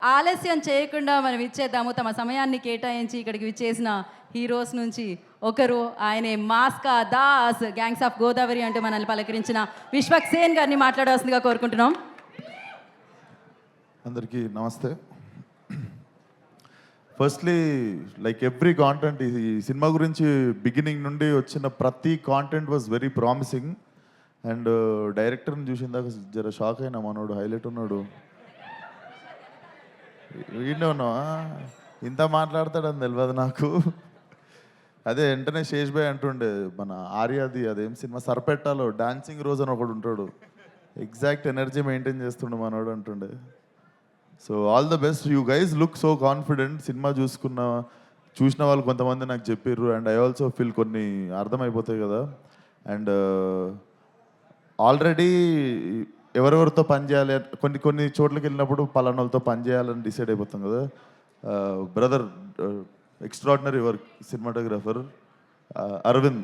ఆలస్యం చేయకుండా మనం ఇచ్చేద్దాము. తమ సమయాన్ని కేటాయించి ఇక్కడికి విచ్చేసిన హీరోస్ నుంచి ఒకరు, ఆయనే మాస్కా దాస్, గ్యాంగ్స్ ఆఫ్ గోదావరి అంటూ మనల్ని పలకరించిన విశ్వక్ సేన్ గారిని మాట్లాడవలసిందిగా కోరుకుంటున్నాం. అందరికీ నమస్తే. ఫస్ట్లీ లైక్ ఎవ్రీ కాంటెంట్, ఈ సినిమా గురించి బిగినింగ్ నుండి వచ్చిన ప్రతి content was very promising. And డైరెక్టర్ని చూసిందాక జర షాక్ అయినా, మనోడు హైలైట్ ఉన్నాడు. వీడినే ఉన్నావా, ఇంత మాట్లాడతాడని తెలియదు నాకు. అదే వెంటనే శేష్ భాయ్ అంటుండే, మన ఆర్యాది అదేం సినిమా సర్పెట్టాలో డాన్సింగ్ రోజు అని ఒకడు ఉంటాడు, ఎగ్జాక్ట్ ఎనర్జీ మెయింటైన్ చేస్తుండే మనోడు అంటుండే. So all the best, you guys look so confident. Cinema చూసిన వాళ్ళు కొంతమంది నాకు చెప్పారు, అండ్ ఐ ఆల్సో ఫీల్ కొన్ని అర్థమైపోతాయి కదా. అండ్ ఆల్రెడీ ఎవరెవరితో పనిచేయాలి, కొన్ని చోట్లకి వెళ్ళినప్పుడు పలానా వాళ్ళతో పనిచేయాలని డిసైడ్ అయిపోతాం కదా. Brother extraordinary work, cinematographer Aravind,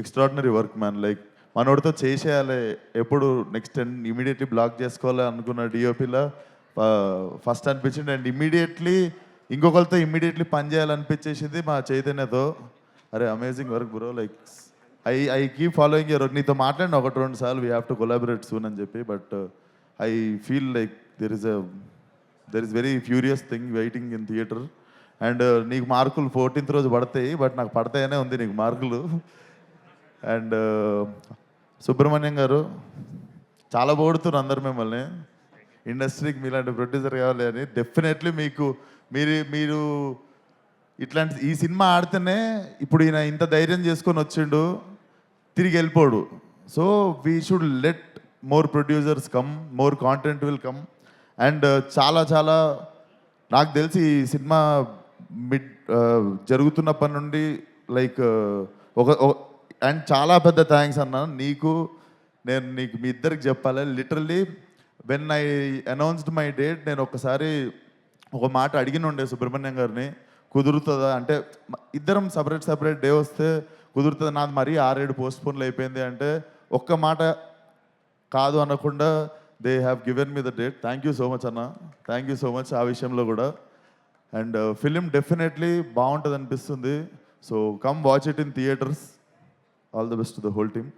extraordinary work man. Like మనోడితో చేసేయాలి, ఎప్పుడు నెక్స్ట్ ఇమీడియట్లీ బ్లాక్ చేసుకోవాలి అనుకున్న డిఓపిలా ఫస్ట్ అనిపించింది. అండ్ ఇమ్మీడియట్లీ ఇంకొకరితో ఇమ్మీడియట్లీ పని చేయాలనిపించేసింది మా చైతన్యతో. అరే amazing work bro, like I keep following your work. నీతో మాట్లాడిన 1-2 సార్లు we have to collaborate soon అని చెప్పి, but I feel like there is very furious thing waiting in theatre. అండ్ నీకు మార్కులు 14th రోజు పడతాయి, బట్ నాకు పడతాయనే ఉంది నీకు మార్కులు. అండ్ సుబ్రహ్మణ్యం గారు చాలా పొగుడుతున్నారు అందరు మిమ్మల్ని, ఇండస్ట్రీకి మీలాంటి ప్రొడ్యూసర్ కావాలి అని. డెఫినెట్లీ మీరు ఇట్లాంటి ఈ సినిమా ఆడితేనే ఇప్పుడు ఈయన ఇంత ధైర్యం చేసుకొని వచ్చిండు, తిరిగి వెళ్ళిపోడు. So we should let more producers come, more content will come. And చాలా నాకు తెలిసి ఈ సినిమా జరుగుతున్నప్పటి నుండి లైక్ అండ్ చాలా పెద్ద థ్యాంక్స్ అన్న నీకు. నీకు మీ ఇద్దరికి చెప్పాలి, literally when I announced my date, నేను ఒకసారి ఒక మాట అడిగిన ఉండే సుబ్రహ్మణ్యం గారిని, కుదురుతుందా అంటే ఇద్దరం సపరేట్ డే వస్తే కుదురుతుంది, నాది మరీ 6-7 పోస్ట్పోన్లు అయిపోయింది అంటే ఒక్క మాట కాదు అనకుండా they have given me the date. Thank you so much అన్న, థ్యాంక్ యూ సో మచ్ ఆ విషయంలో కూడా. అండ్ ఫిలిం డెఫినెట్లీ బాగుంటుంది అనిపిస్తుంది. So come watch it in theatres. All the best to the whole team.